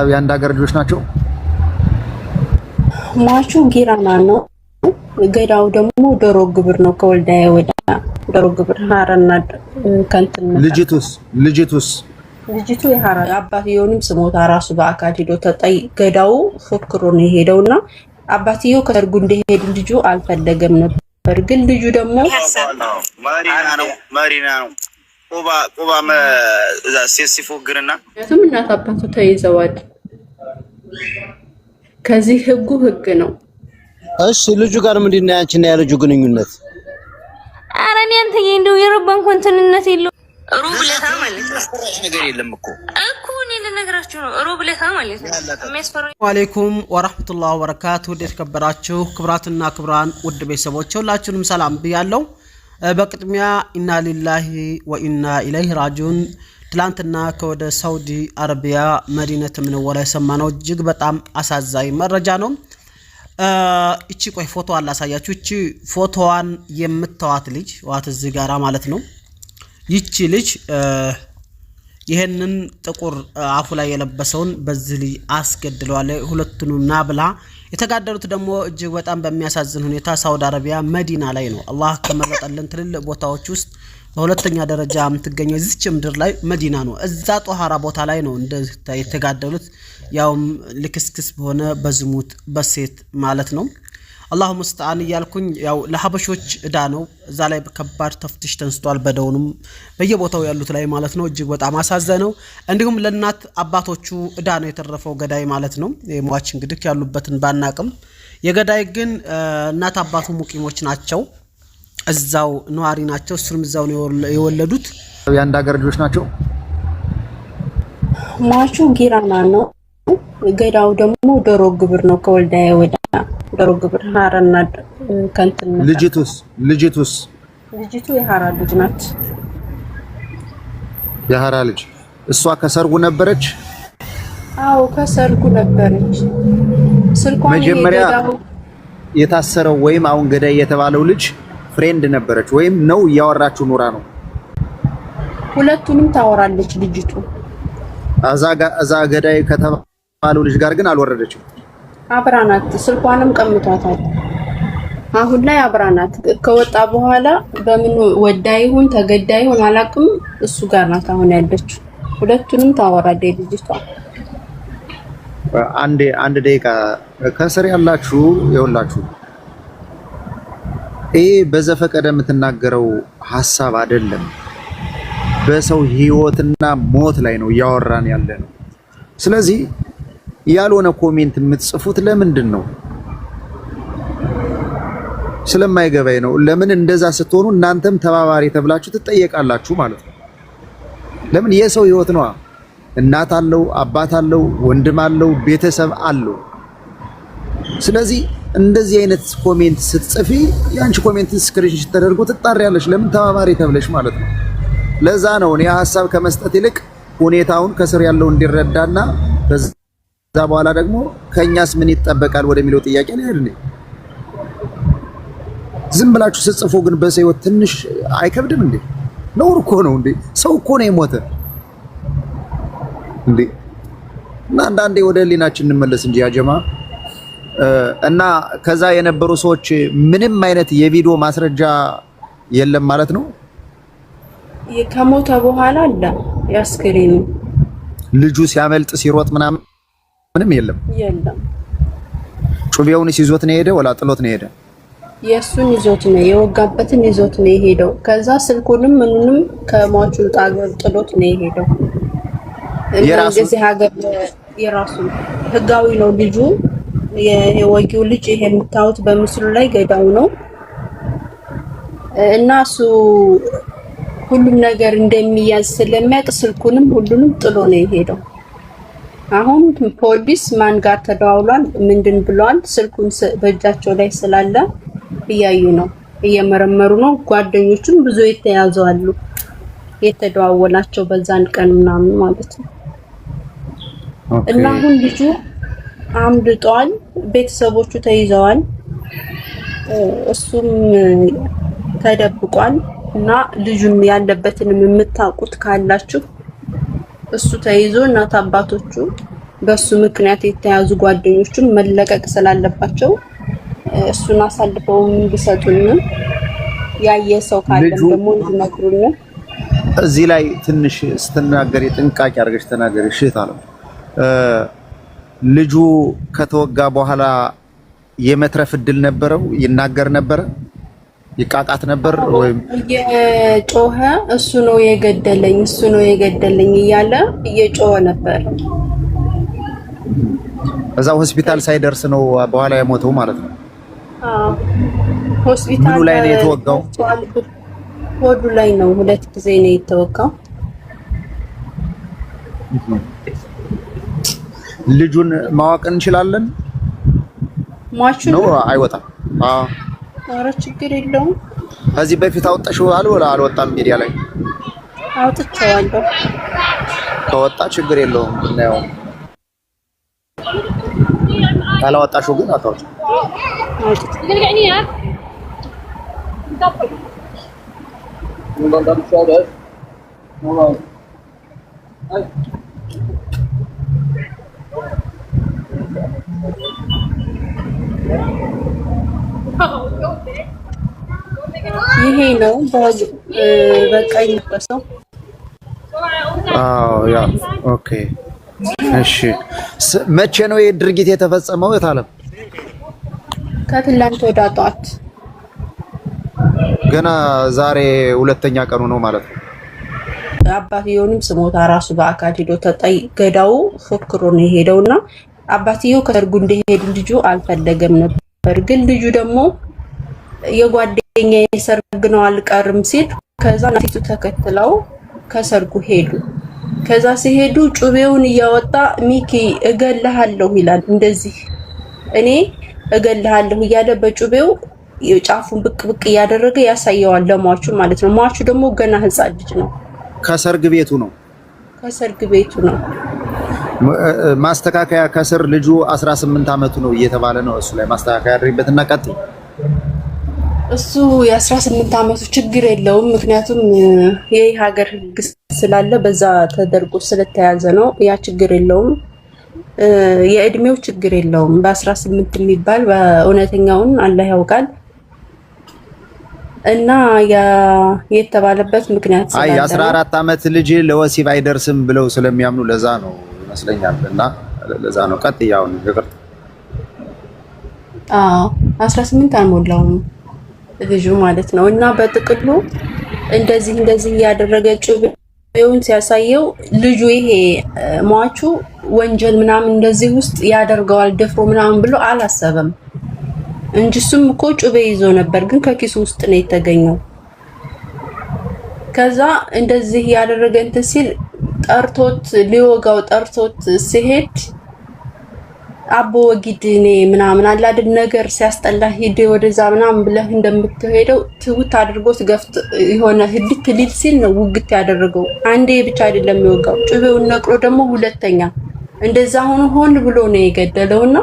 የአንድ ሀገር ልጆች ናቸው። ማቹ ጊራና ነው። ገዳው ደግሞ ዶሮ ግብር ነው። ከወልዳያ ወዳ ዶሮ ግብር ሀረና ከንትን ልጅቱ የሀራ አባትየውንም ስሞታ ራሱ በአካል ሄዶ ተጠይ ገዳው ፎክሮ ነው የሄደውና አባትየው ከሰርጉ እንደሄድ ልጁ አልፈለገም ነበር። ግን ልጁ ደግሞ ማሪና ነው ቁባ እዛ ሲፎግርና እናት አባቱ ተይዘዋል። ከዚህ ህግ ነው። እሺ ልጁ ጋር ምንድነው ያንቺና ያልጁ ግንኙነት? ኧረ እኔ አንተ እንደው የረባን ኮንተንነት የለው ሩብለታ ማለት ነው ነገር የለም እኮ እኔ ልነግራችሁ ነው። ሩብለታ ማለት ነው የሚያስፈራ። ወአለይኩም ወራህመቱላሂ ወበረካቱ። የተከበራችሁ ክብራትና ክብራን ውድ ቤተሰቦች ሁላችሁንም ሰላም ብያለሁ። በቅድሚያ ኢና ሊላሂ ወኢና ኢለይሂ ራጂዑን። ትላንትና ከወደ ሳውዲ አረቢያ መዲነቱ ሙነወራ የሰማነው እጅግ በጣም አሳዛኝ መረጃ ነው። እቺ ቆይ ፎቶ አላሳያችሁ። እቺ ፎቶዋን የምታዋት ልጅ ዋት እዚህ ጋራ ማለት ነው። ይቺ ልጅ ይሄንን ጥቁር አፉ ላይ የለበሰውን በዚህ ልጅ አስገድለዋል። ሁለቱንም ናብላ የተጋደሉት ደግሞ እጅግ በጣም በሚያሳዝን ሁኔታ ሳውዲ አረቢያ መዲና ላይ ነው። አላህ ከመረጠልን ትልልቅ ቦታዎች ውስጥ በሁለተኛ ደረጃ የምትገኘው እዚች ምድር ላይ መዲና ነው። እዛ ጧሃራ ቦታ ላይ ነው እንደዚህ የተጋደሉት። ያውም ልክስክስ በሆነ በዝሙት በሴት ማለት ነው። አላሁ ሙስተዓን እያልኩኝ ያው ለሀበሾች እዳ ነው። እዛ ላይ ከባድ ተፍትሽ ተንስቷል። በደውንም በየቦታው ያሉት ላይ ማለት ነው። እጅግ በጣም አሳዘነው። እንዲሁም ለናት አባቶቹ እዳ ነው የተረፈው ገዳይ ማለት ነው። የሟች እንግዲህ ያሉበትን ባናቅም የገዳይ ግን እናት አባቱ ሙቂሞች ናቸው። እዛው ነዋሪ ናቸው። እሱም እዛው ነው የወለዱት። የአንድ ሀገር ልጆች ናቸው። ማቹ ጊራና ነው። ገዳው ደግሞ ዶሮ ግብር ነው። ከወልዳያ ወዳ ዶሮ ግብር ሀረና ከንትን ልጅቱ የሀራ ልጅ ናት። የሀራ ልጅ እሷ ከሰርጉ ነበረች። አዎ ከሰርጉ ነበረች። ስልኳን መጀመሪያ የታሰረው ወይም አሁን ገዳይ የተባለው ልጅ ፍሬንድ ነበረች ወይም ነው ያወራችሁ ኑራ ነው? ሁለቱንም ታወራለች ልጅቱ። አዛ ገዳይ ከተባለው ልጅ ጋር ግን አልወረደችም። አብራናት ስልኳንም ቀምቷታል። አሁን ላይ አብራናት ከወጣ በኋላ በምን ወዳይ ይሁን ተገዳይ ይሁን አላቅም፣ እሱ ጋር ናት አሁን ያለችው። ሁለቱንም ታወራለች ልጅቷ። አንድ ደቂቃ ከስር ያላችሁ ይኸውላችሁ፣ ይሄ በዘፈቀደ የምትናገረው ሐሳብ አይደለም። በሰው ህይወትና ሞት ላይ ነው ያወራን ያለ ነው። ስለዚህ ያልሆነ ኮሜንት የምትጽፉት ለምንድን ነው? ስለማይገባኝ ነው። ለምን እንደዛ ስትሆኑ እናንተም ተባባሪ ተብላችሁ ትጠየቃላችሁ ማለት ነው። ለምን የሰው ህይወት ነው። እናት አለው፣ አባት አለው፣ ወንድም አለው፣ ቤተሰብ አለው። ስለዚህ እንደዚህ አይነት ኮሜንት ስትጽፊ ያንቺ ኮሜንት ስክሪንሾት ተደርጎ ትጣሪያለሽ። ለምን ተባባሪ ተብለሽ ማለት ነው። ለዛ ነው እኔ ሐሳብ ከመስጠት ይልቅ ሁኔታውን ከስር ያለው እንዲረዳና በዛ በኋላ ደግሞ ከኛስ ምን ይጠበቃል ወደሚለው ጥያቄ ላይ አይደል? ዝም ብላችሁ ስትጽፉ ግን በሰው ህይወት ትንሽ አይከብድም እንዴ? ነውር እኮ ነው እንዴ? ሰው እኮ ነው የሞተ እንዴ። እና አንዳንዴ ወደ ህሊናችን እንመለስ እንጂ ያጀማ። እና ከዛ የነበሩ ሰዎች ምንም አይነት የቪዲዮ ማስረጃ የለም ማለት ነው። ከሞተ በኋላ አለ ያስከሬኑ ልጁ ሲያመልጥ ሲሮጥ ምንም የለም። ጩቤውን ይዞት ነው የሄደው ወላ ጥሎት ነው የሄደው? የሱን ይዞት ነው የወጋበትን ይዞት ነው የሄደው። ከዛ ስልኩንም ምንንም ከሟቹ ጣገር ጥሎት ነው የሄደው። እንደዚህ ሀገር የራሱ ህጋዊ ነው ልጁ። የወጊው ልጅ ይሄ የምታዩት በምስሉ ላይ ገዳው ነው እና እሱ ሁሉም ነገር እንደሚያዝ ስለሚያውቅ ስልኩንም ሁሉንም ጥሎ ነው የሄደው። አሁን ፖሊስ ማን ጋር ተደዋውሏል ምንድን ብሏል? ስልኩን በእጃቸው ላይ ስላለ እያዩ ነው፣ እየመረመሩ ነው። ጓደኞቹም ብዙ የተያዙ አሉ የተደዋወላቸው በዛን ቀን ምናምን ማለት ነው። እና አሁን ልጁ አምልጧል፣ ቤተሰቦቹ ተይዘዋል፣ እሱም ተደብቋል። እና ልጁን ያለበትን የምታውቁት ካላችሁ እሱ ተይዞ እናት አባቶቹ በሱ ምክንያት የተያዙ ጓደኞቹን መለቀቅ ስላለባቸው እሱን አሳልፈው እንዲሰጡን ያየ ሰው ካለ ደግሞ እንዲነግሩን። እዚህ ላይ ትንሽ ስትናገሪ ጥንቃቄ አድርገሽ ተናገሪ። እሺ ታለም ልጁ ከተወጋ በኋላ የመትረፍ እድል ነበረው? ይናገር ነበር? ይቃቃት ነበር ወይም እየጮኸ እሱ ነው የገደለኝ እያለ እየጮኸ ነበር። እዛው ሆስፒታል ሳይደርስ ነው በኋላ የሞተው ማለት ነው? አዎ ሆስፒታል ምኑ ላይ ነው የተወጋው? ሆዱ ላይ ነው። 2 ጊዜ ነው የተወጋው። ልጁን ማወቅ እንችላለን? ሟቹ ነው አይወጣም? አዎ ኧረ ችግር የለውም። ከዚህ በፊት አወጣሽው አልወጣም? ሚዲያ ላይ አውጥቼዋለሁ። ከወጣ ችግር የለውም እናየው። ካላወጣሽው ግን አታውጭ። ይሄ ነው በቃ ይነበሰው። አዎ ያ ኦኬ እሺ። መቼ ነው ይሄ ድርጊት የተፈጸመው? የታለም ከትላንት ወደ ጧት ገና ዛሬ 2ኛ ቀኑ ነው ማለት ነው። አባትየውንም ስሞታ ራሱ በአካል ሄዶ ገዳው ፎክሮ ነው የሄደውና አባትየው ከሰርጉ እንደሄዱ ልጁ አልፈለገም ነበር። ግን ልጁ ደግሞ የጓደኛ የሰርግ ነው አልቀርም ሲል ከዛ እናቲቱ ተከትለው ከሰርጉ ሄዱ። ከዛ ሲሄዱ ጩቤውን እያወጣ ሚኪ እገልሃለሁ ይላል። እንደዚህ እኔ እገልሃለሁ እያለ በጩቤው ጫፉን ብቅ ብቅ እያደረገ ያሳየዋል ለሟቹ ማለት ነው። ሟቹ ደግሞ ገና ህፃን ልጅ ነው። ከሰርግ ቤቱ ነው። ማስተካከያ ከስር ልጁ 18 አመቱ ነው እየተባለ ነው። እሱ ላይ ማስተካከያ አድርጊበትና ቀጥይ። እሱ የ18 አመቱ ችግር የለውም። ምክንያቱም ይሄ ሀገር ህግ ስላለ በዛ ተደርጎ ስለተያዘ ነው። ያ ችግር የለውም። የእድሜው ችግር የለውም። በ18 የሚባል በእውነተኛውን አላህ ያውቃል። እና የተባለበት ምክንያት አይ 14 አመት ልጅ ለወሲብ አይደርስም ብለው ስለሚያምኑ ለዛ ነው ይመስለኛል። እና ለዛ ነው ቀጥያው ይቅርታ። 18 አልሞላውም ልጁ ማለት ነው። እና በጥቅሉ እንደዚህ እያደረገ ጩቤውን ሲያሳየው ልጁ ይሄ ሟቹ ወንጀል ምናምን እንደዚህ ውስጥ ያደርገዋል ደፍሮ ምናምን ብሎ አላሰበም እንጂ እሱም እኮ ጩቤ ይዞ ነበር፣ ግን ከኪሱ ውስጥ ነው የተገኘው። ከዛ እንደዚህ ያደረገ እንትን ሲል ሊወጋው ጠርቶት ሲሄድ አቦ ወጊድኔ ምናምን አለ አይደል ነገር ሲያስጠላ ሂድ ወደዛ ምናምን ብለህ እንደምትሄደው ትውት አድርጎት ገፍት የሆነ ህድት ሊል ሲል ነው ውግት ያደረገው። አንዴ ብቻ አይደለም የሚወጋው፣ ጩቤውን ነቅሎ ደግሞ ሁለተኛ እንደዛ ሆን ብሎ ነው የገደለውና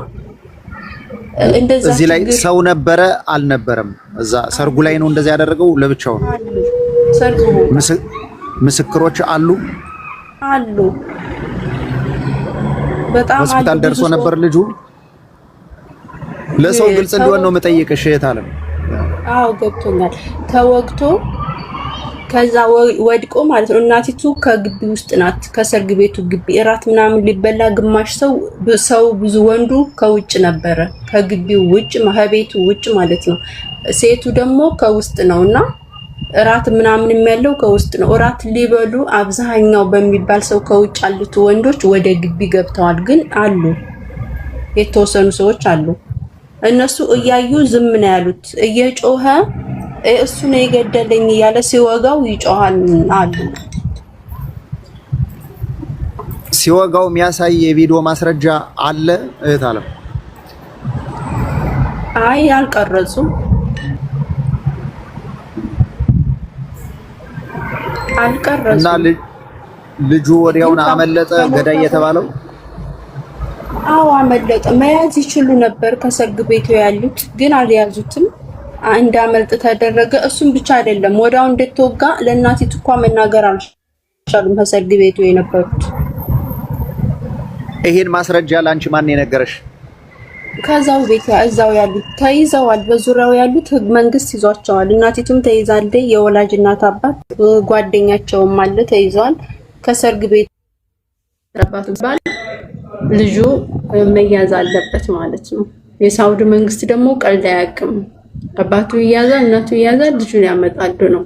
እንደዛ። እዚህ ላይ ሰው ነበረ አልነበረም? እዛ ሰርጉ ላይ ነው እንደዛ ያደረገው ለብቻው ነው? ሰርጉ ምስክሮች አሉ። በጣም ሆስፒታል ደርሶ ነበር ልጁ። ለሰው ግልጽ እንዲሆን ነው የምጠይቅሽ የታለም። አዎ ገብቶኛል። ተወግቶ ከዛ ወድቆ ማለት ነው። እናቲቱ ከግቢ ውስጥ ናት፣ ከሰርግ ቤቱ ግቢ እራት ምናምን ሊበላ ግማሽ ሰው ብዙ ወንዱ ከውጭ ነበረ፣ ከግቢው ውጭ ከቤቱ ውጭ ማለት ነው። ሴቱ ደግሞ ከውስጥ ነውና እራት ምናምን የሚያለው ከውስጥ ነው። እራት ሊበሉ አብዛኛው በሚባል ሰው ከውጭ ያሉት ወንዶች ወደ ግቢ ገብተዋል። ግን አሉ የተወሰኑ ሰዎች አሉ። እነሱ እያዩ ዝም ነው ያሉት። እየጮኸ እሱ ነው የገደለኝ እያለ ሲወጋው ይጮሃል አሉ። ሲወጋው የሚያሳይ የቪዲዮ ማስረጃ አለ እህት አለም? አይ አልቀረጹም። እና ልጁ ወዲያውኑ አመለጠ ገዳይ የተባለው? አዎ አመለጠ። መያዝ ይችሉ ነበር ከሰርግ ቤቱ ያሉት፣ ግን አልያዙትም። እንዳመልጥ ተደረገ። እሱም ብቻ አይደለም ወዲያው እንደተወጋ ለእናቲቱ እንኳን መናገር አልቻሉም ከሰርግ ቤቱ የነበሩት። ይሄን ማስረጃ ላንቺ ማን የነገረሽ? ከዛው ቤት እዛው ያሉት ተይዘዋል። በዙሪያው ያሉት መንግስት ይዟቸዋል። እናቲቱም ተይዛለች። የወላጅ እናት አባት ጓደኛቸውም አለ ተይዘዋል። ከሰርግ ቤት አባቱ ባል ልጁ መያዝ አለበት ማለት ነው። የሳውዲ መንግስት ደግሞ ቀልድ አያውቅም። አባቱ ይያዛል፣ እናቱ ይያዛል፣ ልጁን ያመጣሉ ነው።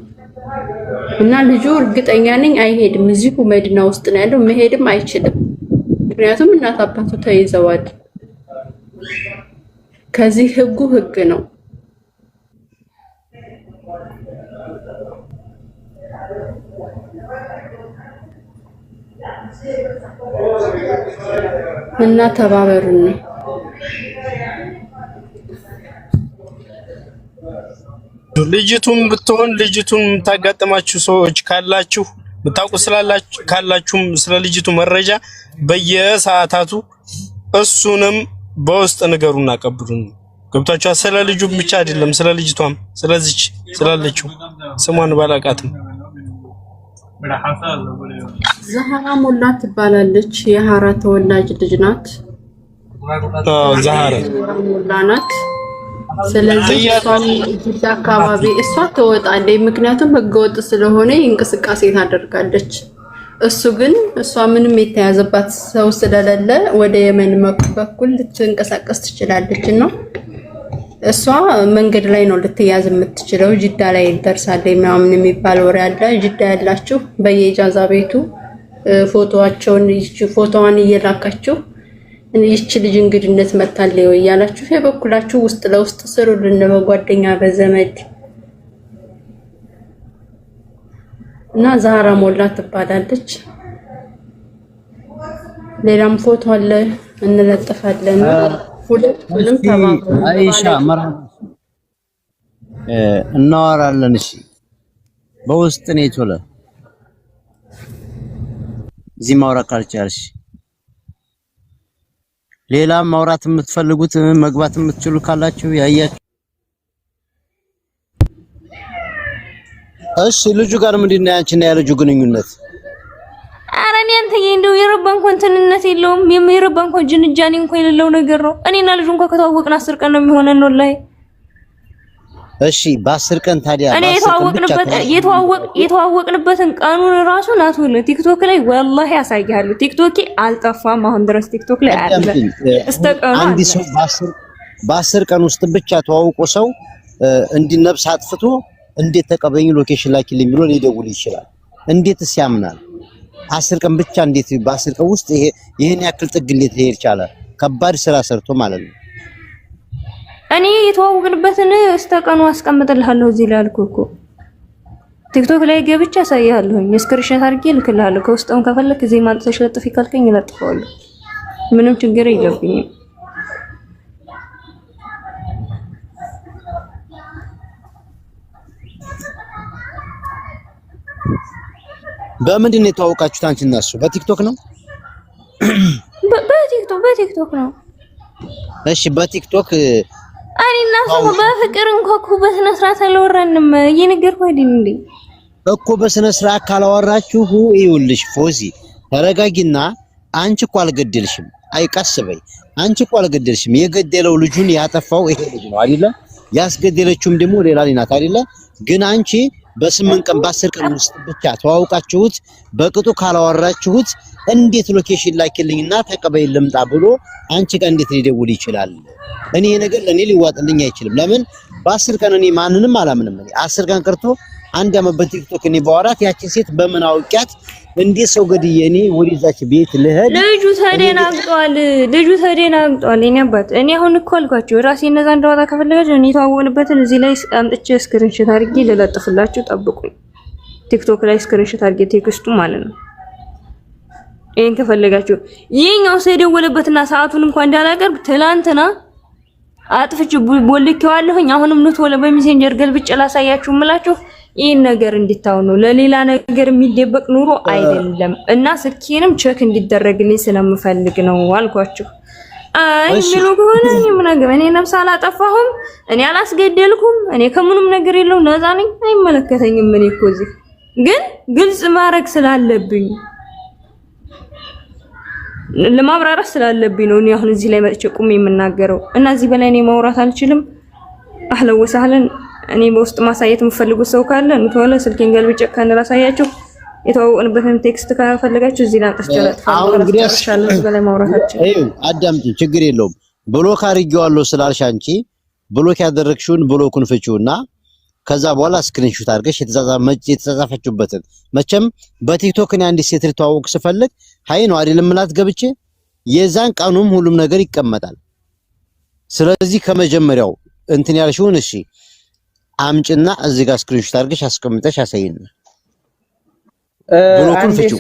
እና ልጁ እርግጠኛ ነኝ አይሄድም። እዚሁ መዲና ውስጥ ነው ያለው። መሄድም አይችልም። ምክንያቱም እናት አባቱ ተይዘዋል። ከዚህ ህጉ ህግ ነው። እና ተባበሩን ነው። ልጅቱም ብትሆን ልጅቱን ታጋጠማችሁ ሰዎች ካላችሁ ምታውቁ ስላላችሁ ካላችሁም ስለ ልጅቱ መረጃ በየሰዓታቱ እሱንም በውስጥ ነገሩና ቀብሩን ገብታችሁ ስለ ልጁ ብቻ አይደለም ስለ ልጅቷም ስለዚች ስላለችው ስሟን ባላቃትም ዛህራ ሞላ ትባላለች። የሐራ ተወላጅ ልጅ ናት። ዛህራ ሞላ ናት። ስለዚህ እሷ አካባቢ እሷ ተወጣለች። ምክንያቱም ህገወጥ ስለሆነ እንቅስቃሴ ታደርጋለች። እሱ ግን እሷ ምንም የተያዘባት ሰው ስለሌለ ወደ የመን በኩል ልትንቀሳቀስ ትችላለች ነው። እሷ መንገድ ላይ ነው ልትያዝ የምትችለው። ጅዳ ላይ ደርሳለች ምናምን የሚባል ወሬ አለ። ጅዳ ያላችሁ በየኢጃዛ ቤቱ ፎቶዋን እየላካችሁ ይህች ልጅ እንግድነት መጣለች ወይ ያላችሁ የበኩላችሁ ውስጥ ለውስጥ ስሩልን በጓደኛ በዘመድ እና ዛህራ ሞላ ትባላለች። ሌላም ፎቶ አለ እንለጥፋለን። ሁሉም ተባብረን አይሻ መርሐባ እናወራለን። እሺ በውስጥ ነው ይቶለ እዚህ ማውራት ካልቻልሽ ሌላ ማውራት የምትፈልጉት መግባት የምትችሉ ካላችሁ ያያችሁ። እሺ ልጁ ጋር ምንድነው ያንቺና ያልጁ ግንኙነት? ኧረ እኔ አንተዬ እንደው የረባን ኮንተንነት የለውም። የረባን ኮን ጅንጃኔ እንኳን የሌለው ነገር ነው። እኔና ልጁ እንኳን ከተዋወቅን 10 ቀን ነው የሚሆነን ነው ላይ። እሺ በ10 ቀን ታዲያ እኔ የተዋወቅንበትን ቀኑን ራሱ ናቱል ቲክቶክ ላይ ወላሂ ያሳያሉ። ቲክቶክ አልጠፋም። አሁን ድረስ ቲክቶክ ላይ አለ። እስተቀኑ አንድ ሰው በ10 ቀን ውስጥ ብቻ ተዋውቆ ሰው እንዲነብስ አጥፍቶ እንዴት ተቀበኝ ሎኬሽን ላኪልኝ ብሎ ሊደውል ይችላል? እንዴትስ ያምናል? 10 ቀን ብቻ እንዴት በ10 ቀን ውስጥ ይሄን ያክል ጥግ እንዴት ሊሄድ ቻለ? ከባድ ስራ ሰርቶ ማለት ነው። እኔ የተዋወቅንበትን እስተቀኑ አስቀምጥልሃለሁ እዚህ ላይ አልኩህ እኮ ቲክቶክ ላይ ገብቼ አሳያለሁኝ። ስክሪንሾት አድርጌ ልክልሃለሁ። ከውስጥም ከፈለክ እዚህ ማንጠሽ ለጥፊ ካልከኝ እለጥፈዋለሁ። ምንም ችግር የለብኝም። በምንድን ነው የተዋወቃችሁት አንቺና እሱ? በቲክቶክ ነው? በቲክቶክ ነው። እሺ በቲክቶክ እኔና እሱ በፍቅር እንኳን እኮ በስነ ስርዓት አላወራንም። እየነገርኩህ አይደል እንዴ እኮ በስነ ስርዓት ካላወራችሁ ይኸውልሽ ፎዚ ተረጋጊና። አንቺ እኮ አልገደልሽም። አይቀስበይ አንቺ እኮ አልገደልሽም። የገደለው ልጁን ያጠፋው ይሄ ልጅ ነው አይደለ? ያስገደለችውም ደግሞ ሌላ ሊናት አይደለ? ግን አንቺ በ8 ቀን በ10 ቀን ውስጥ ብቻ ተዋውቃችሁት በቅጡ ካላወራችሁት እንዴት ሎኬሽን ላኪልኝና ተቀበይ ልምጣ ብሎ አንቺ ጋር እንዴት ሊደውል ይችላል? እኔ ነገር ለኔ ሊዋጥልኝ አይችልም። ለምን በ10 ቀን እኔ ማንንም አላምንም። እኔ 10 ቀን ቀርቶ አንድ አመት በቲክቶክ እኔ ባወራት ያቺን ሴት በምን አውቂያት እንዴት ሰው ገድዬ እኔ ወደዛች ቤት ልሄድ? ልጁ ተደናግጧል። እኔ አባት እኔ አሁን እኮ አልኳችሁ ራሴ እነዛ እንደዋታ ከፈለጋችሁ እኔ ተዋወቅንበትን እዚህ ላይ አምጥቼ ስክሪንሾት አድርጌ ልለጥፍላችሁ። ጠብቁኝ። ቲክቶክ ላይ ስክሪንሾት አድርጌ ቴክስቱ ማለት ነው። ይሄን ከፈለጋችሁ ይሄኛው ሰው የደወለበትና ሰዓቱን እንኳን እንዳላቀርብ ትላንትና አጥፍቼ ቦልኬዋለሁኝ። አሁንም ነው ተወለ በሜሴንጀር ገልብጬ ላሳያችሁ እምላችሁ ይሄን ነገር እንድታው ነው። ለሌላ ነገር የሚደበቅ ኑሮ አይደለም። እና ስልኬንም ቼክ እንዲደረግልኝ ስለምፈልግ ነው አልኳችሁ። አይ ምኑ ከሆነ ምን ነገር እኔ ነፍስ አላጠፋሁም፣ እኔ አላስገደልኩም፣ እኔ ከምንም ነገር የለው ነፃ ነኝ። አይመለከተኝም። እኔ እኮ እዚህ ግን ግልጽ ማድረግ ስላለብኝ ለማብራራት ስላለብኝ ነው እኔ አሁን እዚህ ላይ መጥቼ ቁም የምናገረው እና እዚህ በላይ እኔ ማውራት አልችልም። አህለን ወሰህለን እኔ በውስጥ ማሳየት የምፈልጉት ሰው ካለ እንተወለ ስልኬን ገልብጬ ካንራሳያችሁ የተዋወቅንበትን ቴክስት ካፈለጋችሁ እዚህ ላይ አጥፍቻለሁ። አሁን እንግዲህ እዚህ በላይ ማውራት አልችልም። እዩ አዳምጪ፣ ችግር የለውም። ብሎክ አድርጌዋለሁ ስላልሽ አንቺ ብሎክ ያደረግሽውን ብሎኩን ፍቺውና ከዛ በኋላ ስክሪንሾት አድርገሽ የተጻጻፈችበትን መቼም በቲክቶክ እኔ አንዲት ሴት ልተዋወቅ ስፈልግ ሃይ ነው አይደለም ማለት ገብቼ የዛን ቀኑም ሁሉም ነገር ይቀመጣል። ስለዚህ ከመጀመሪያው እንትን ያልሽውን እሺ አምጭና እዚህ ጋር ስክሪንሾት አድርገሽ አስቀምጠሽ አሳይና ብሎኩን ፍቺው።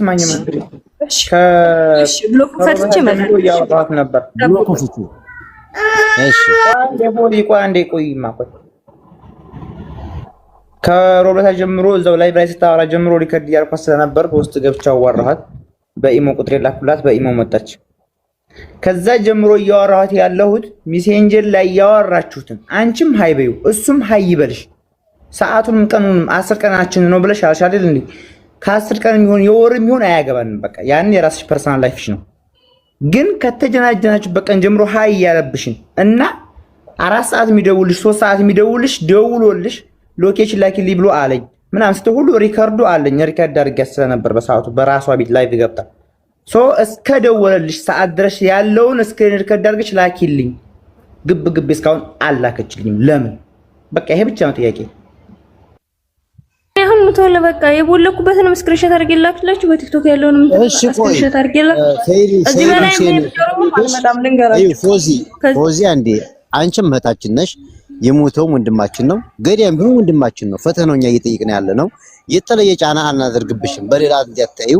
እሺ ብሎኩን ፈትቼ ማለት ነው ያወጣት ነበር። ብሎኩን ፍቺው። እሺ አንዴ ቆይማ ቆይ ከሮበታ ጀምሮ እዛው ላይ ብራይ ስታወራ ጀምሮ ሪከርድ ያርኳት ስለነበር በውስጥ ገብቻው አወራኋት። በኢሞ ቁጥሬ ላኩላት፣ በኢሞ መጣች። ከዛ ጀምሮ እያወራኋት ያለሁት ሜሴንጀር ላይ ያወራችሁትን አንቺም ሃይ በዩ እሱም ሃይ ይበልሽ። ሰዓቱንም ቀኑንም 10 ቀናችን ነው ብለሽ አልሽ አይደል እንዴ? ከ10 ቀን የሚሆን የወርም የሚሆን አያገባንም። በቃ ያን የራስሽ ፐርሰናል ላይፍሽ ነው። ግን ከተጀናጀናችሁ በቀን ጀምሮ ሃይ ያለብሽን እና 4 ሰዓት የሚደውልሽ 3 ሰዓት የሚደውልሽ ደውሎልሽ ሎኬሽን ላኪልኝ ብሎ አለኝ ምናምን ስትል ሁሉ ሪከርዱ አለኝ። ሪከርድ አድርጌያት ስለነበር በሰዓቱ በራሷ ቤት ላይቭ ገብታ እስከ ደወለልሽ ሰዓት ድረስ ያለውን ስክሪን ሪከርድ አድርገሽ ላኪልኝ። ግብ እስካሁን አላከችልኝም። ለምን? በቃ ይሄ ብቻ ነው ጥያቄ። አሁን ምቶለ በቃ የቦለኩበትን ስክሪንሾት አድርጌላችሁ በቲክቶክ ያለውን ስክሪንሾት አድርጌላችሁ እዚህ በላይ ማለዳም ልንገራችሁ። ፎዚ አንዴ አንቺም እህታችን ነሽ፣ የሞተው ወንድማችን ነው፣ ገዳም ቢሆን ወንድማችን ነው። ፈተናውኛ እየጠየቅን ያለ ነው። የተለየ ጫና አናደርግብሽም፣ በሌላ እንዲያታዩ።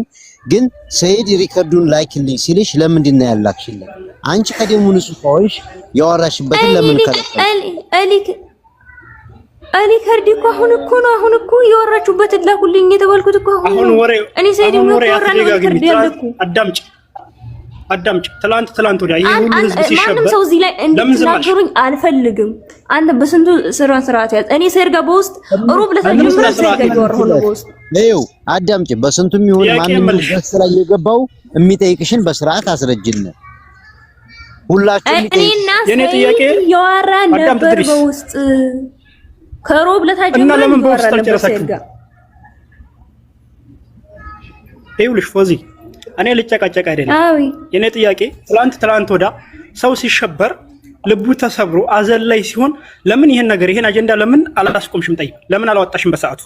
ግን ሰይድ ሪከርዱን ላይክልኝ ሲልሽ ለምንድን ነው ያላክሽልኝ? አንቺ ከደሙ ንጹህ ሆይሽ ያወራሽበትን ለምን ከለከለ? ሪከርድ እኮ አሁን እኮ ያወራችሁበትን ላኩልኝ የተባልኩት እኮ አሁን እኔ ሰይድ ነው ሪከርድ ያለኩ። አዳምጭ ትላንት ወዲያ ይሄ ሁሉ ህዝብ ሲሸበር ማንም ሰው እዚህ ላይ እንድትናገሩኝ አልፈልግም። አንተ በስንቱ ስርዓት ያዝ። እኔ ሰይድ ጋር በውስጥ ሩብ ለተጀመረ ሰይድ ጋር ያወራሁ ነው በውስጥ ነው። አዳምጭ በስንቱም ይሁን ማንም በስ ላይ የገባው የሚጠይቅሽን በስርዓት አስረጅልን። ሁላችሁም እኔና ሰይድ ያወራ ነበር በውስጥ ከሩብ ለተጀመረ ለምን በውስጥ አልጨረሳችሁም? ይኸውልሽ ፎዚ እኔ ልጨቃጨቅ አይደለም። የኔ ጥያቄ ትላንት ወዳ ሰው ሲሸበር ልቡ ተሰብሮ አዘን ላይ ሲሆን ለምን ይሄን አጀንዳ ለምን አላስቆምሽም? ጠይቅ ለምን አላወጣሽም በሰዓቱ?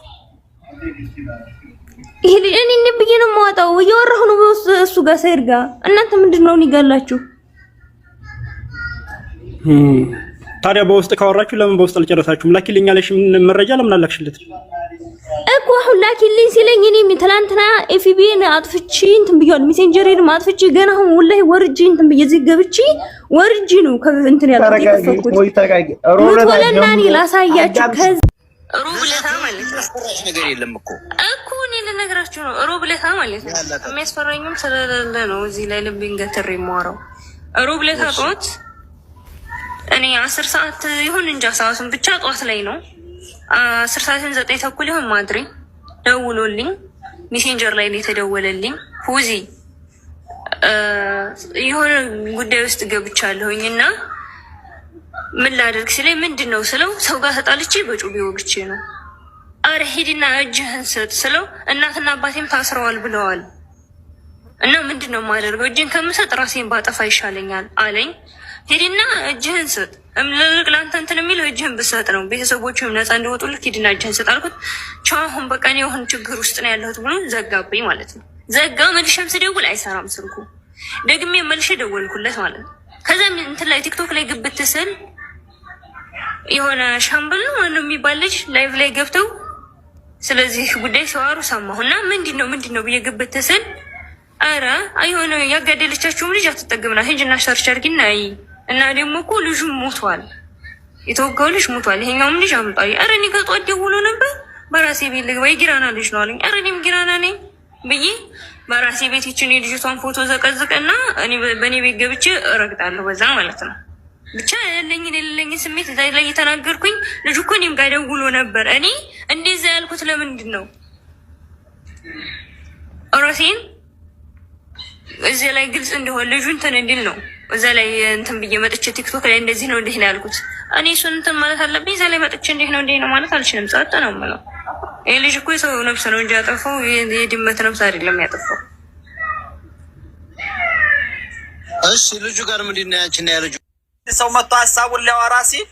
እኔ ነብዬ ነው የማወጣው እያወራሁ ነው እሱ ጋር ሰይድ ጋር። እናንተ ምንድነው ይጋላችሁ? ታዲያ በውስጥ ካወራችሁ ለምን በውስጥ አልጨረሳችሁም? ላኪልኝ አለሽ መረጃ ለምን አላክሽለት እኮ አሁን ላኪልኝ ሲለኝ እኔ ትላንትና ኤፍቢን አጥፍቼ እንትን ብያለሁ። ሜሴንጀሬን አጥፍቼ ገና አሁን ወላሂ ወርጄ እንትን ብዬ እዚህ ገብቼ ወርጄ ነው እንትን ያልኩት የከፈኩት። ሮብለና እኔ ላሳያችሁ። ከዛ ሮብለታ ማለት ነው ነገር የለም እኮ እኔ ልነግራችሁ ነው። ሮብለታ ማለት ነው የሚያስፈራኝም ስለሌለ ነው እዚህ ላይ ልቤን ገትሬ የማወራው። ሮብለታ ጧት እኔ 10 ሰዓት ይሁን እንጃ ሰዓቱን ብቻ ጧት ላይ ነው 10 ሰዓትን 9 ተኩል ይሁን ማድሪ ደውሎልኝ ሜሴንጀር ላይ ነው የተደወለልኝ። ፎዚ የሆነ ጉዳይ ውስጥ ገብቻለሁኝ እና ምን ላደርግ ሲለኝ ምንድነው ስለው ሰው ጋር ተጣልቼ በጩቤ ወግቼ ነው። አረ ሂድና እጅህን ስጥ ስለው እናትና አባቴም ታስረዋል ብለዋል እና ምንድነው የማደርገው? እጅን ከምሰጥ ራሴን ባጠፋ ይሻለኛል አለኝ። ሂድና እጅህን ስጥ እምልልቅ ላንተ እንትን የሚለው እጅህን ብሰጥ ነው ቤተሰቦችም ነፃ እንዲወጡልህ ሂድና እጅህን ስጥ አልኩት። ቻው አሁን በቃ እኔ አሁን ችግር ውስጥ ነው ያለሁት ብሎ ዘጋብኝ ማለት ነው። ዘጋ። መልሼም ስደውል አይሰራም ስልኩ። ደግሜ መልሼ ደወልኩለት ማለት ነው። ከዛ እንትን ላይ ቲክቶክ ላይ ግብት ስል የሆነ ሻምበል ነው ማነው የሚባል ልጅ ላይቭ ላይ ገብተው ስለዚህ ጉዳይ ሲዋሩ ሰማሁና ምንድነው ብዬ ግብት ስል አረ አይሆነ ያጋደለቻችሁም ልጅ አትጠግምና ሂጂና ሰርች አድርጊና እና ደግሞ እኮ ልጁ ሞቷል፣ የተወጋው ልጅ ሞቷል፣ ይሄኛውም ልጅ አምጣይ። አረ እኔ ጋር ጠዋት ደውሎ ነበር በራሴ ቤት ልግባ የጊራና ልጅ ነው አለኝ። አረ እኔም ጊራና ነኝ ብዬ በራሴ ቤት ይችን የልጅቷን ፎቶ ዘቀዝቅና እኔ በእኔ ቤት ገብቼ እረግጣለሁ በዛ ማለት ነው። ብቻ የሌለኝን ስሜት እዛ ላይ የተናገርኩኝ። ልጁ እኮ እኔም ጋር ደውሎ ነበር። እኔ እንደዛ ያልኩት ለምንድን ነው ራሴን እዚህ ላይ ግልጽ እንዲሆን ልጁ እንትን እንዲል ነው። እዛ ላይ እንትን ብዬ መጥቼ ቲክቶክ ላይ እንደዚህ ነው እንዲህ ነው ያልኩት። እኔ እሱን እንትን ማለት አለብኝ። እዛ ላይ መጥቼ እንዲህ ነው ማለት አልችልም። ጸጥ ነው የምለው። ይሄ ልጅ እኮ የሰው ነፍስ ነው እንጂ ያጠፋው የድመት ነፍስ አይደለም ያጠፋው። እሺ ልጁ ጋር ምንድን ነው ያንቺና ያልጁ ሰው መጥቶ ሀሳቡን ሊያወራ ሲል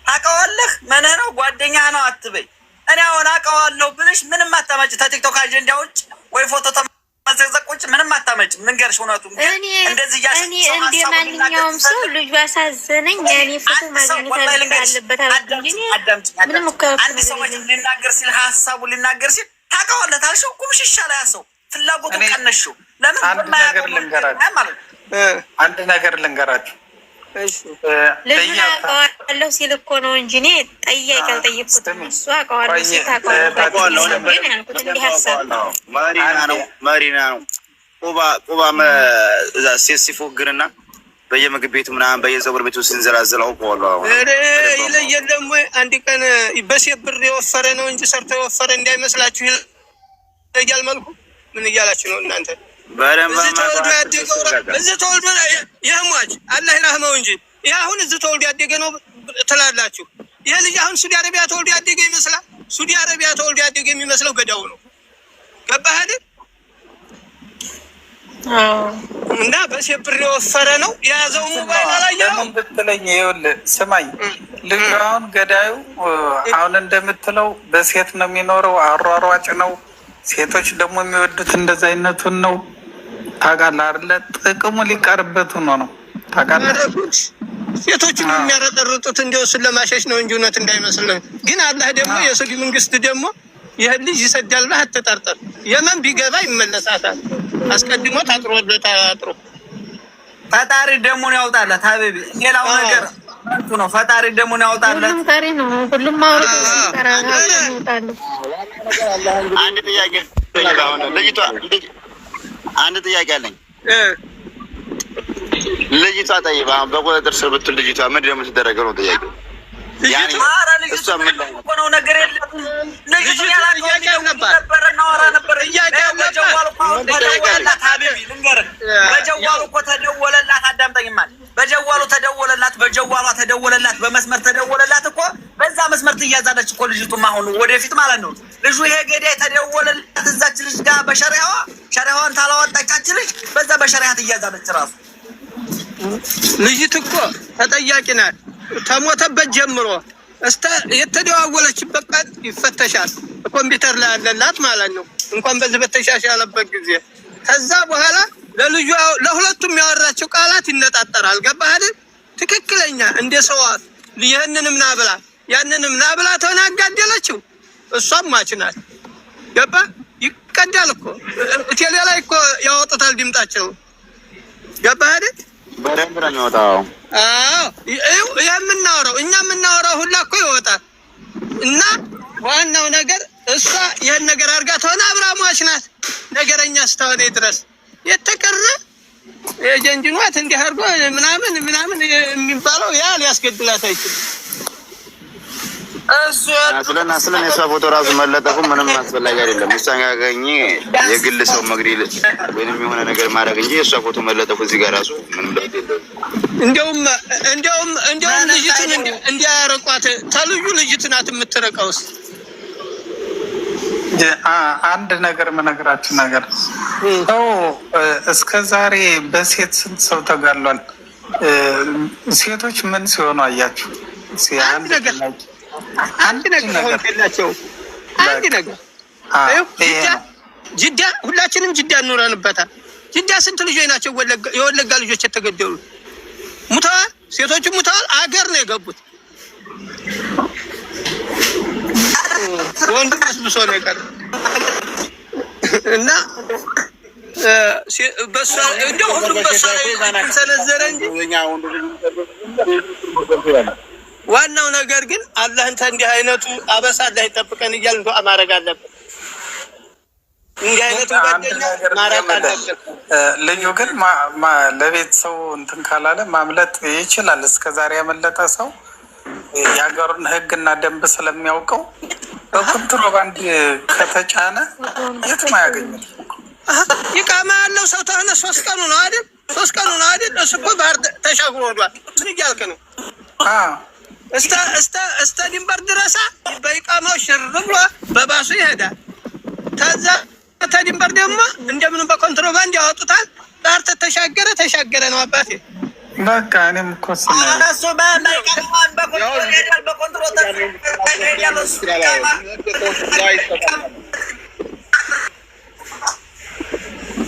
ታውቀዋለህ ምንህ ነው ጓደኛህ ነው አትበይ። እኔ አሁን አውቀዋለሁ ብልሽ ምንም አታመጭ። ከቲክቶክ አጀንዳ ውጭ ወይ ፎቶ ተመዘቅዘቅ ውጭ ምንም አታመጭ። ልንገርሽ እውነቱን እንደዚህ እኔ እንደ ማንኛውም ሰው ልጁ አሳዘነኝ። እኔ ፎቶ ማግኘት አለበት አድርጊ። ምንም እኮ አንድ ሰው ሊናገር ሲል ሀሳቡን ሊናገር ሲል ታውቀዋለህ ታልሽው ቁምሽሻ ላይ ያሰው ፍላጎቱ ቀነሽው። ለምን አንድ ነገር ልንገራችሁ ልጁን አውቀዋለሁ ሲል እኮ ነው እንጂ እኔ ጠያቂ አልጠየቅኩትም። እሱ አውቀዋለሁ ሲል ታውቀዋለሁ ግን ያልኩት እንዲህ ሀሳብ መሪና ነው። ቁባ እዛ ሴት ሲፎግርና በየምግብ ቤቱ ምናምን በየፀጉር ቤቱ ስንዘላዘለው አውቀዋለሁ። ይለየን ደግሞ አንድ ቀን በሴት ብር የወፈረ ነው እንጂ ሰርቶ የወፈረ እንዳይመስላችሁ ይለያል መልኩ። ምን እያላችሁ ነው እናንተ? እዚህ ተወልዶ ያደገው እዚህ ተወልዶ የሟች አላህ ይራህመው እንጂ ይህ አሁን እዚህ ተወልዶ ያደገ ነው ትላላችሁ። ይህ ልጅ አሁን ሳውዲ አረቢያ ተወልዶ ያደገ ይመስላል። ሳውዲ አረቢያ ተወልዶ ያደገ የሚመስለው ገዳው ነው። ገባህ አይደል? እና በሴት ብር የወፈረ ነው የያዘው ሞባይል አላየኸውም ብትለኝ፣ ይኸውልህ ስማኝ፣ ልጁ አሁን ገዳዩ አሁን እንደምትለው በሴት ነው የሚኖረው፣ አሯሯጭ ነው። ሴቶች ደግሞ የሚወዱት እንደዛ አይነቱን ነው። ታውቃለህ አይደለ? ጥቅሙ ሊቀርበት ሆኖ ነው። ታውቃለህ ሴቶችን የሚያረጠርጡት እንዲያው እሱን ለማሸሽ ነው እንጂ እውነት እንዳይመስልህ። ግን አላህ ደግሞ የሳውዲ መንግስት ደግሞ ይህን ልጅ ይሰዳል ብለህ አትጠርጠር። የመን ቢገባ ይመለሳታል። አስቀድሞ ታጥሮለታል። አጥሮ ፈጣሪ ደሙን ያውጣለት ሀቢቢ። ሌላው ነገር እንቱ ነው። ፈጣሪ ደሙን ያውጣለት። ሁሉም ፈሪ ነው። ሁሉም ማውራት ይሰራል። አንድ ጥያቄ ልጅቷ አንድ ጥያቄ አለኝ። ልጅቷ ጠይባ በቁጥጥር ስር ብትል ልጅቷ ምንድን ነው የምትደረገው ነው ጥያቄው። እሷ ምን ላይ ነው ነገር የለም። ልጅቷ ያላቀው ነበር እናወራ ነበር። በጀዋሉ እኮ ተደወለላት። አዳምጠኝማ። በጀዋሉ ተደወለላት፣ በጀዋሏ ተደወለላት፣ በመስመር ተደወለላት እኮ በዛ መስመር ትያዛለች እኮ ልጅቱም አሁን ወደፊት ማለት ነው። ልጁ ይሄ ገዳይ ተደወለላት እዛች ልጅ ጋር ሸሪዓዋን ታላወጣቻች ልጅ በዛ በሸሪዓ ትያዛለች። ራሱ ልጅት እኮ ተጠያቂ ናት። ተሞተበት ጀምሮ እስተ የተደዋወለችበት ቀን ይፈተሻል። ኮምፒውተር ላይ ያለላት ማለት ነው። እንኳን በዚህ በተሻሻለበት ጊዜ ከዛ በኋላ ለልጁ ለሁለቱም ያወራቸው ቃላት ይነጣጠራል። ገባህ አይደል? ትክክለኛ እንደ ሰው ይህንንም ናብላ ያንንም ናብላ ተናጋደለችው። እሷም ማች ናት። ገባህ? ይቀዳል እኮ ቴሌ ላይ እኮ ያወጡታል ድምጣቸው። ገባህ አይደል? በደንብ ነው የሚወጣው። አዎ የምናወራው እኛ የምናወራው ሁላ እኮ ይወጣል። እና ዋናው ነገር እሷ ይህን ነገር አድርጋ ተሆነ አብራሟች ናት። ነገረኛ እስከሆነ ድረስ የተቀረ የጀንጅኗት እንዲህ አድርጎ ምናምን የሚባለው ያ ሊያስገድላት አይችልም። ስለና የሷ ፎቶ ራሱ መለጠፉ ምንም አስፈላጊ አይደለም። እሷን ያገኘ የግል ሰው መግደል ወይንም የሆነ ነገር ማድረግ እንጂ የሷ ፎቶ መለጠፉ እዚህ ጋር ራሱ ምንም ለውጥ የለውም። እንደውም ልጅቱን እንዲያረቋት ተልዩ ልጅት ናት የምትረቀውስ። አንድ ነገር የምነግራችሁ ነገር ሰው እስከ ዛሬ በሴት ስንት ሰው ተጋሏል። ሴቶች ምን ሲሆኑ አያችሁ? አንድ ነገር ሆንላቸው። አንድ ነገር ጅዳ ሁላችንም ጅዳ እንኖረንበታል። ጅዳ ስንት ልጆች ናቸው የወለጋ ልጆች የተገደሉ? ሙተዋል። ሴቶቹ ሙተዋል። አገር ነው የገቡት። ወንድ ብሶ ነው የቀረው እና በሷ እንደው ሁሉም በሷ ሰነዘረ እንጂ ዋናው ነገር ግን አላህን እንዲህ አይነቱ አበሳ አላህ ይጠብቀን እያልን ዱዓ ማድረግ አለብን። እንዲህ አይነቱ ጓደኛ ማራቅ አለብን። ልጁ ግን ለቤት ሰው እንትን ካላለ ማምለጥ ይችላል። እስከዛሬ ያመለጠ ሰው የሀገሩን ሕግና ደንብ ስለሚያውቀው በኮንትሮባንድ ከተጫነ የትም አያገኝም። ይቃማ ያለው ሰው ተሆነ 3 ቀኑ ነው አይደል? 3 ቀኑ ነው አይደል? እሱ እኮ ባህር ተሻግሮ ወዷል። ምን እያልክ ነው? እስተ ድንበር ድረሳ በይቃማው ሽር ብሎ በባሱ ይሄዳል። ከዛ ተድንበር ደግሞ እንደምንም በኮንትሮባንድ ያወጡታል። ባህር ተሻገረ ነው አባቴ። በቃ እኔም እኮ እሱ በማይቀርማን በኮንትሮባንድ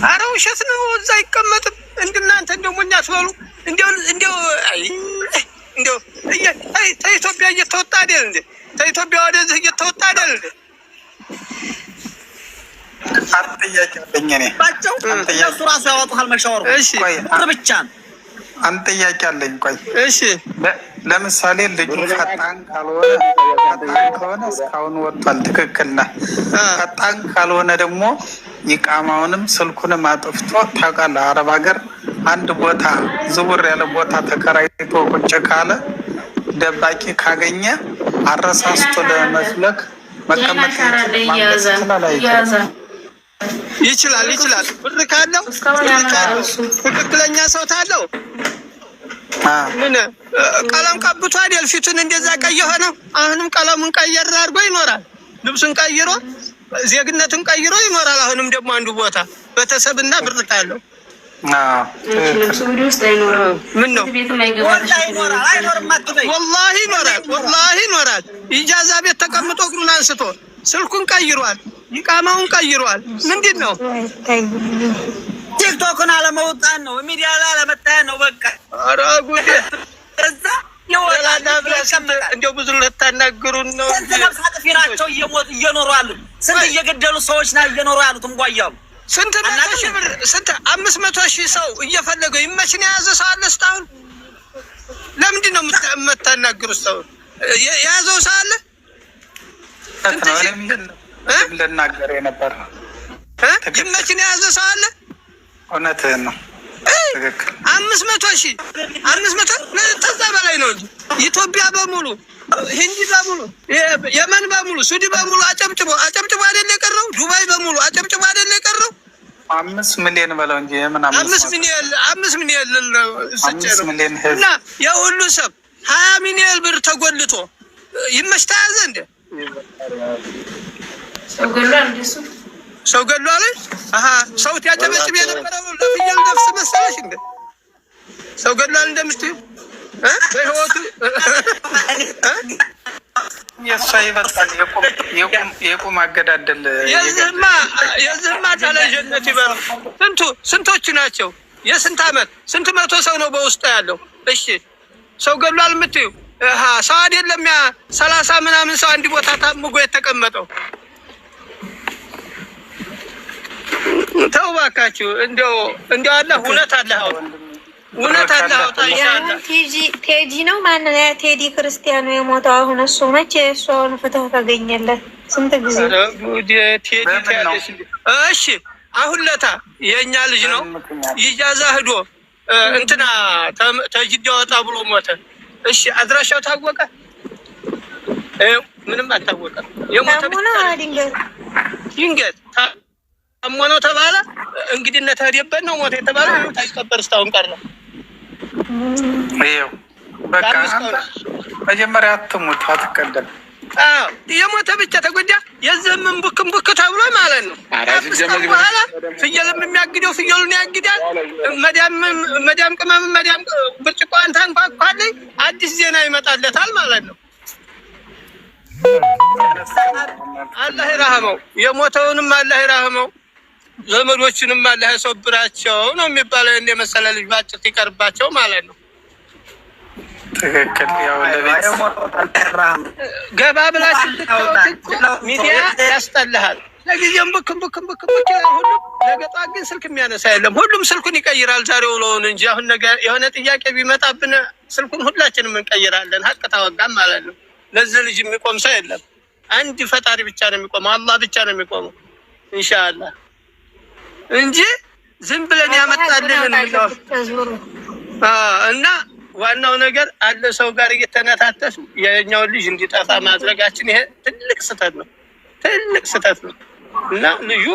ኧረ ውሸት ነው። እዛ አይቀመጥም። እንደናንተ እንደው ሞኛ ትበሉ እንደው ከኢትዮጵያ እየተወጣ አይደል እንዴ? ከኢትዮጵያ ወደዚህ እየተወጣ አይደል እንዴ? ጥያቄ አለኝ እኔ ባቸው እሱ ራሱ ያወጣል መሻወሩ። እሺ ብቻ አንድ ጥያቄ አለኝ። ቆይ እሺ ለምሳሌ ልጁ ፈጣን ከሆነ እስካሁን ወጥቷል። ትክክል ነህ። ፈጣን ካልሆነ ደግሞ ይቃማውንም ስልኩንም አጥፍቶ ታውቃለህ። አረብ ሀገር አንድ ቦታ ዝውር ያለ ቦታ ተከራይቶ ቁጭ ካለ ደባቂ ካገኘ አረሳስቶ ለመስለክ መቀመጥ ይችላል። ብር ካለው ትክክለኛ ሰው ታለው ምን ቀለም ቀብቶ አይደል ፊቱን እንደዛ ቀይ የሆነው። አሁንም ቀለሙን ቀየር አድርጎ ይኖራል። ልብሱን ቀይሮ ዜግነቱን ቀይሮ ይኖራል። አሁንም ደግሞ አንዱ ቦታ ቤተሰብና ብር ካለው ምን ነው ወላሂ ይኖራል። ኢጃዛ ቤት ተቀምጦ እግሩን አንስቶ ስልኩን ቀይሯል። ይቃማውን ቀይሯል። ምንድን ነው ቲክቶክን አለመውጣት ነው፣ ሚዲያ ላይ አለመታየት ነው። በቃ ኧረ ጉዴ! እዛ የወላዳ ብለሽ እንደው ብዙ ልታናግሩን ነው። ስንት ነፍስ አጥፊ ናቸው እየኖሩ ያሉት። ስንት እየገደሉ ሰዎች ና እየኖሩ ያሉት እንጓያሉ። ስንት 500,000 ሰው እየፈለገው ይመችን የያዘ ሰው አለ እስካሁን። ለምንድን ነው የምታናግሩት? ሰው የያዘው ሰው አለ? ልናገር የነበር ይመችን የያዘ ሰው አለ? እውነትህን ነው። ትክክል 500,000 ከዛ በላይ ነው እንጂ ኢትዮጵያ በሙሉ ሂንዲ በሙሉ የመን በሙሉ ሱዲ በሙሉ አጨብጭቦ አይደል የቀረው? ዱባይ በሙሉ አጨብጭቦ አይደል የቀረው? 5 ሚሊዮን በለው እንጂ የምን 5 ሚሊዮን ነው እና የሁሉ ሰብ 20 ሚሊዮን ብር ተጎልቶ ይመች ተያዘ እንደ ሰው ገሏል። ሰው ያጨበጭብ የነበረው ለፍየል ነፍስ መሰለሽ እንደ ሰው ገሏል እንደምትይው በህይወቱ የእሷ ይበልጣል። የቁም አገዳደል የዝህማ ዳለጀነት ይበሉ። ስንቶቹ ናቸው? የስንት ዓመት ስንት መቶ ሰው ነው በውስጡ ያለው? እሺ ሰው ገሏል የምትይው ሰው አይደለም። ያ 30 ምናምን ሰው አንድ ቦታ ታምጎ የተቀመጠው። ተው እባካችሁ። እንደው አለ እውነት አለ ቴዲ ነው ማን ቴዲ ክርስቲያኑ የሞተው አሁን እሱ መቼ እሱን ፍትህ ተገኘለት? ስንት ጊዜ እሺ አሁን ለታ የኛ ልጅ ነው ይጃዛ ሂዶ እንትና ተጅዳ ወጣ ብሎ ሞተ። እሺ አድራሻው ታወቀ? ምንም አልታወቀም። የሞተ ድንገት አሞነው ተባለ። እንግዲህ ተሄደበት ነው ሞተ የተባለ ታይቀበር እስካሁን ቀረ። ይኸው በቃ መጀመሪያ አትሙት አትቀደም። የሞተ ብቻ ተጎዳ። የዘመን ቡክ ተብሎ ማለት ነው። በኋላ ፍየልም የሚያግደው ፍየሉን ያግዳል። መዳም ቅመም መዳም ብርጭቆ አንታን ኳኳለኝ አዲስ ዜና ይመጣለታል ማለት ነው። አላህ ይራህመው፣ የሞተውንም አላህ ይራህመው፣ ዘመዶቹንም አላህ ያሶብራቸው ነው የሚባለው። እንደ መሰለ ልጅ ባጭት ይቀርባቸው ማለት ነው። ትክክል። ያው ለቤት ገባ ብላችሁ ሚዲያ ያስጠልሃል። ለጊዜም ብክም ሁሉ ነገጣ ግን ስልክ የሚያነሳ የለም። ሁሉም ስልኩን ይቀይራል ዛሬው ውሎውን እንጂ አሁን ነገ የሆነ ጥያቄ ቢመጣብን ስልኩን ሁላችንም እንቀይራለን። ሀቅ ታወጋም ማለት ነው። ለዚህ ልጅ የሚቆም ሰው የለም። አንድ ፈጣሪ ብቻ ነው የሚቆመው፣ አላህ ብቻ ነው የሚቆመው ኢንሻአላህ እንጂ ዝም ብለን ያመጣልን እና ዋናው ነገር አለ ሰው ጋር እየተነታተፍ የኛውን ልጅ እንዲጠፋ ማድረጋችን ይሄ ትልቅ ስህተት ነው። እና ልዩ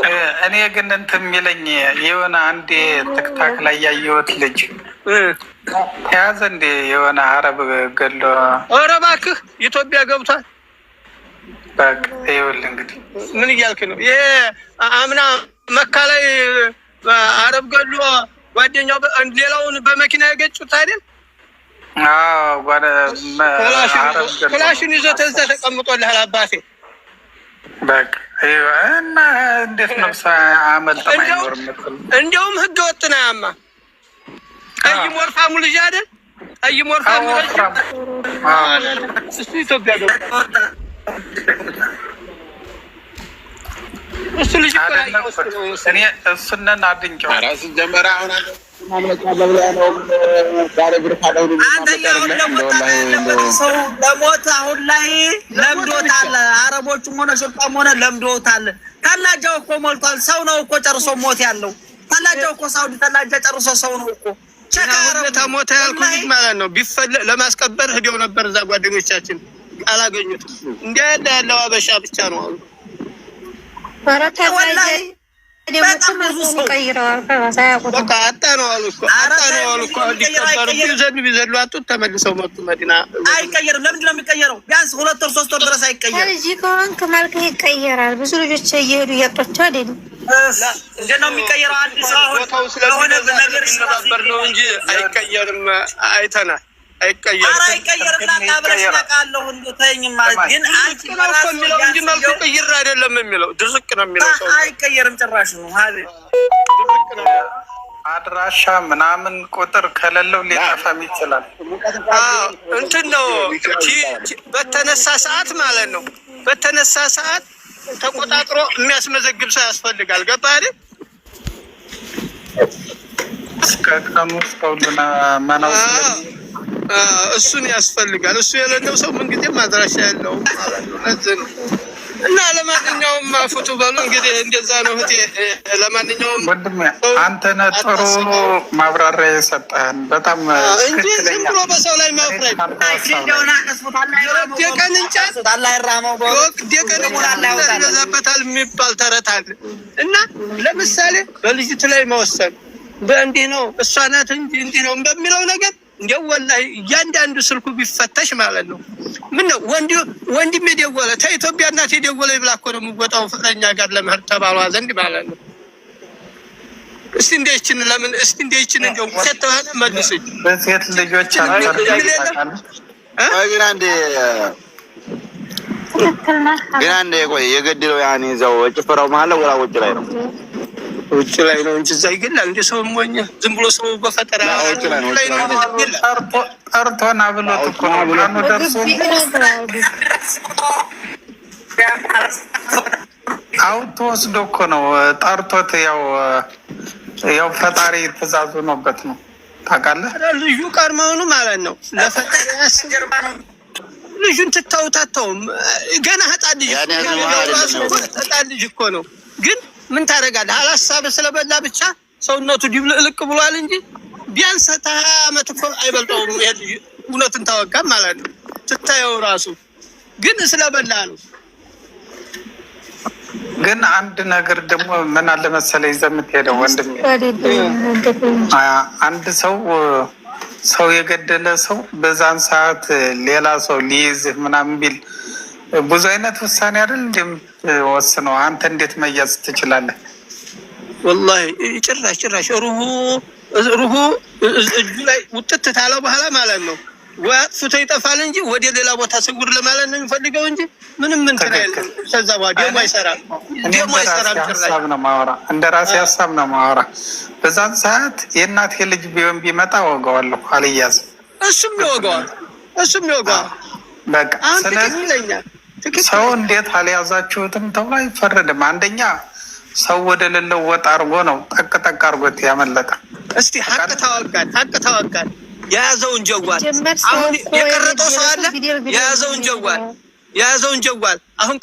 እኔ ግን እንትን የሚለኝ የሆነ አንድ ቲክታክ ላይ ያየሁት ልጅ ተያዘ እንደ የሆነ አረብ ገሎ። ኧረ እባክህ ኢትዮጵያ ገብቷል። በቃ ይኸውልህ እንግዲህ ምን እያልክ ነው? ይሄ አምና መካ ላይ አረብ ገሎ ጓደኛው ሌላውን በመኪና የገጩት አይደል? ክላሽን ይዞ ተዛ ተቀምጦልሃል አባቴ። በቃ እና እንዴት ነው አመልጠ ማይኖርም? እንደውም ህገ ወጥ ነው ያማ ቀይ ሞርፋሙ ልጅ አይደል? ቀይ ሞርፋሙ ልጅ እሱ ኢትዮጵያ ገባ። እሱ ልጅ እኔ እሱነን አድንቄው ጀመረ። አሁን ሰው ለሞት አሁን ላይ ለምዶታል። አረቦቹም ሆነ ሹርጣም ሆነ ለምዶታል። ታላጃው እኮ ሞልቷል። ሰው ነው እኮ ጨርሶ ሞት ያለው። ታላጃው እኮ ሳውዲ ታላጃ ጨርሶ ሰው ነው እኮ ሞተ ያልኩት ማለት ነው። ቢፈለግ ለማስቀበር ሄደው ነበር እዛ ጓደኞቻችን አላገኙትም። እንዲያ ያለው አበሻ ብቻ ነው አሉ። በቃ አጣ ነው አሉ እኮ ቢዘሉ አጡት። ተመልሰው መጡ መዲና። አይቀየርም። ለምንድን ነው የሚቀየረው? ቢያንስ 2 ወር 3 ወር ድረስ አይቀየርም። እዚህ ከሆንክ መልክህ ይቀየራል። ብዙ ልጆች እየሄዱ እያጧቸው አይደለም። እንዴት ነው የሚቀየረው? አንድ ሰው ቦታው ስለሆነ ነገር ነበር ነው እንጂ አይቀየርም። አይተናል። አይቀየርም። አይቀየርም። እናብረሽ ያቃለው ሁሉ ተይኝ ማለት ግን አንቺ ማለት ነው እንጂ መልኩ ቀይር አይደለም የሚለው ድርቅ ነው የሚለው ሰው አይቀየርም። ጭራሽ ነው ሀዚ ድርቅ ነው። አድራሻ ምናምን ቁጥር ከሌለው ሊጠፋም ይችላል። እንትን ነው በተነሳ ሰዓት ማለት ነው። በተነሳ ሰዓት ተቆጣጥሮ የሚያስመዘግብ ሰው ያስፈልጋል። ገባህ አይደል? እስከ ቀኑ እስከ ሁሉና ማናው እሱን ያስፈልጋል። እሱ የሌለው ሰው ምን ጊዜም አድራሻ የለውም ማለት ነው። እና ለማንኛውም ፎቶ በሉ እንግዲህ እንደዛ ነው እህቴ። ለማንኛውም ወንድሜ አንተ ነህ ጥሩ ማብራሪያ የሰጠህን በጣም እንጂ ዝም ብሎ በሰው ላይ ማፍረድ የቀን እንጨት ይበዛበታል የሚባል ተረት አለ። እና ለምሳሌ በልጅት ላይ መወሰን በእንዲህ ነው እሷ ናት እንጂ እንዲህ ነው በሚለው ነገር እንደው ወላሂ እያንዳንዱ ስልኩ ቢፈተሽ ማለት ነው። ምን ነው ወንድም የደወለ ከኢትዮጵያ እናት የደወለ ይብላ እኮ ነው የሚወጣው ፍቅረኛ ጋር ለመሄድ ተባሏ ዘንድ ማለት ነው። እስቲ እንደይችን ለምን እስቲ እንደይችን እንደው ከተዋለ መልስኝ በሴት ልጆች ግን አንዴ ቆይ የገደለው ያኔ እዛው ጭፈራው መሀል ወላ ውጭ ላይ ነው? ውጭ ላይ ነው እንጂ እዛ ይገላል እንደ ሰው ሞኝ ዝም ብሎ ሰው በፈጠራ ውጭ ላይ ነው። ጠርቶና ብሎት እኮ ነው ደርሶ አውቶ ወስዶ እኮ ነው ጠርቶት። ያው ፈጣሪ ትእዛዙ ነውበት ነው ታውቃለህ። ልዩ ቀርመውኑ ማለት ነው ለፈጣሪ ያስገርማ ነው። ልጁን ትታውታተውም ገና ህጣን ልጅ እኮ ነው። ግን ምን ታደርጋለህ? ሀላሳብ ስለበላ ብቻ ሰውነቱ ድብልቅልቅ ብሏል እንጂ ቢያንስ 20 ዓመት እኮ አይበልጠውም። እውነትን ታወቃም ማለት ነው ትታየው ራሱ ግን ስለበላ ነው። ግን አንድ ነገር ደግሞ ምን አለ መሰለህ ይዘህ የምትሄደው ወንድሜ፣ አንድ ሰው የገደለ ሰው በዛን ሰዓት ሌላ ሰው ሊይዝህ ምናምን ቢል ብዙ አይነት ውሳኔ አይደል እንደምትወስነው? አንተ እንዴት መያዝ ትችላለህ? ወላሂ ጭራሽ ሩሁ እጁ ላይ ውጥት ታለ በኋላ ማለት ነው ወይ አጥፍቶ ይጠፋል እንጂ ወደ ሌላ ቦታ ስጉር ለማለት ነው የሚፈልገው እንጂ ምንም ምን ትላለህ? ከዛ በኋላ ደግሞ አይሰራም። እንደ ራሴ ሀሳብ ነው ማወራ። በዛን ሰዓት የእናቴ ልጅ ቢሆን ቢመጣ ወገዋለሁ፣ አልያዝም። እሱም ይወገዋል። በቃ ስለዚህ ሰው እንዴት አልያዛችሁትም ተብሎ አይፈረድም። አንደኛ ሰው ወደ ሌለው ወጣ አርጎ ነው ጠቅ አርጎት ያመለጠ። እስቲ ሀቅ ተዋጋል የያዘውን ጀዋል አሁን የቀረጠው ሰው አለ። የያዘውን ጀዋል አሁን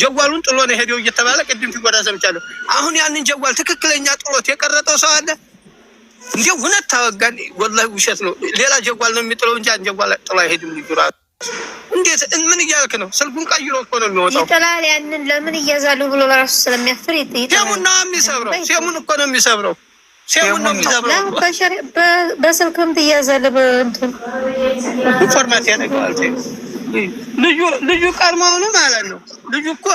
ጀዋሉን ጥሎ ነው ሄደው እየተባለ ቅድም ሲጎዳ ሰምቻለሁ። አሁን ያንን ጀዋል ትክክለኛ ጥሎት የቀረጠው ሰው አለ። እንዴ እውነት ታወጋን? ወላሂ ውሸት ነው። ሌላ ጀዋል ነው የሚጥለው እንጂ ጀዋል ጥሎ አይሄድም። ልጅ እንዴት ምን እያልክ ነው? ስልኩን ቀይሮ እኮ ነው የሚወጣው። ይጥላል። ያንን ለምን እያዛሉ ብሎ ለራሱ ስለሚያፍር ይጥላል። ሴሙን ነው የሚሰብረው። ሴሙን እኮ ነው የሚሰብረው። ሴሙን ነው የሚሰብረው። በስልክም ትያዛለህ። በእንትን ፎርማት ያደርገዋል። ልጁ ቀድሞውኑ ማለት ነው። ልጁ እኮ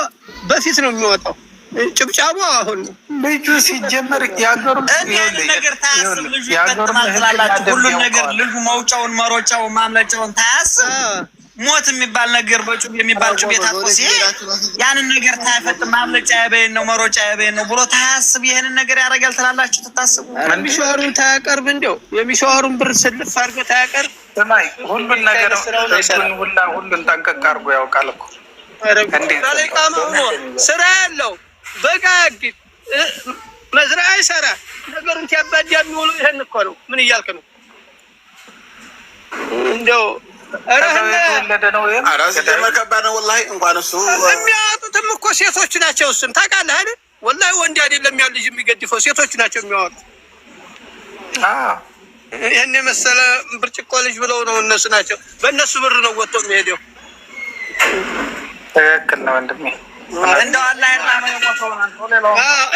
በፊት ነው የሚወጣው። ጭብጫቡ አሁን ልጁ ሲጀመር ያገሩ ነገር ታያስብ። ልጁ ይፈጥናል። ሁሉን ነገር ልጁ መውጫውን መሮጫውን ማምለጫውን ታያስብ። ሞት የሚባል ነገር በጩቤ የሚባል ጩቤ ታቆሲ ያንን ነገር ታይፈጥ ማምለጫ ያበየን ነው መሮጫ ያበየን ነው ብሎ ታያስብ። ይሄንን ነገር ያደርጋል ትላላችሁ ተታስቡ። የሚሻወሩን ታያቀርብ እንደው የሚሻወሩን ብር ስልፍ አድርጎ ታያቀርብ። ሰማይ ሁሉን ነገር ሁሉን ጠንቀቅ አድርጎ ያውቃል እኮ ስራ ያለው በጋ ያግድ መዝራ አይሰራ ነገሩን ሲያባድ የሚውሉ ይሄን እኮ ነው። ምን እያልክ ነው እንደው የሚያወጡትም እኮ ሴቶች ናቸው። እሱን ታውቃለህ አይደል? ወላሂ ወንድ አይደለም ያ ልጅ የሚገድፈው ሴቶች ናቸው የሚያወጡት። ይህን የመሰለ ብርጭቆ ልጅ ብለው ነው እነሱ ናቸው። በእነሱ ብር ነው ወጥቶ የሚሄደው። ትክክል ነው ወንድሜ። እንደው አላህ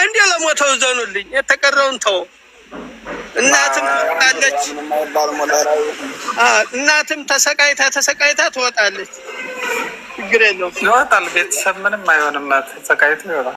እንደ ለሞተው ዘኑልኝ፣ የተቀረውን ተው። እናትም ትወጣለች። እናትም ተሰቃይታ ትወጣለች። ችግር የለውም። ይወጣል። ቤተሰብ ምንም አይሆንም። ተሰቃይቶ ይወጣል።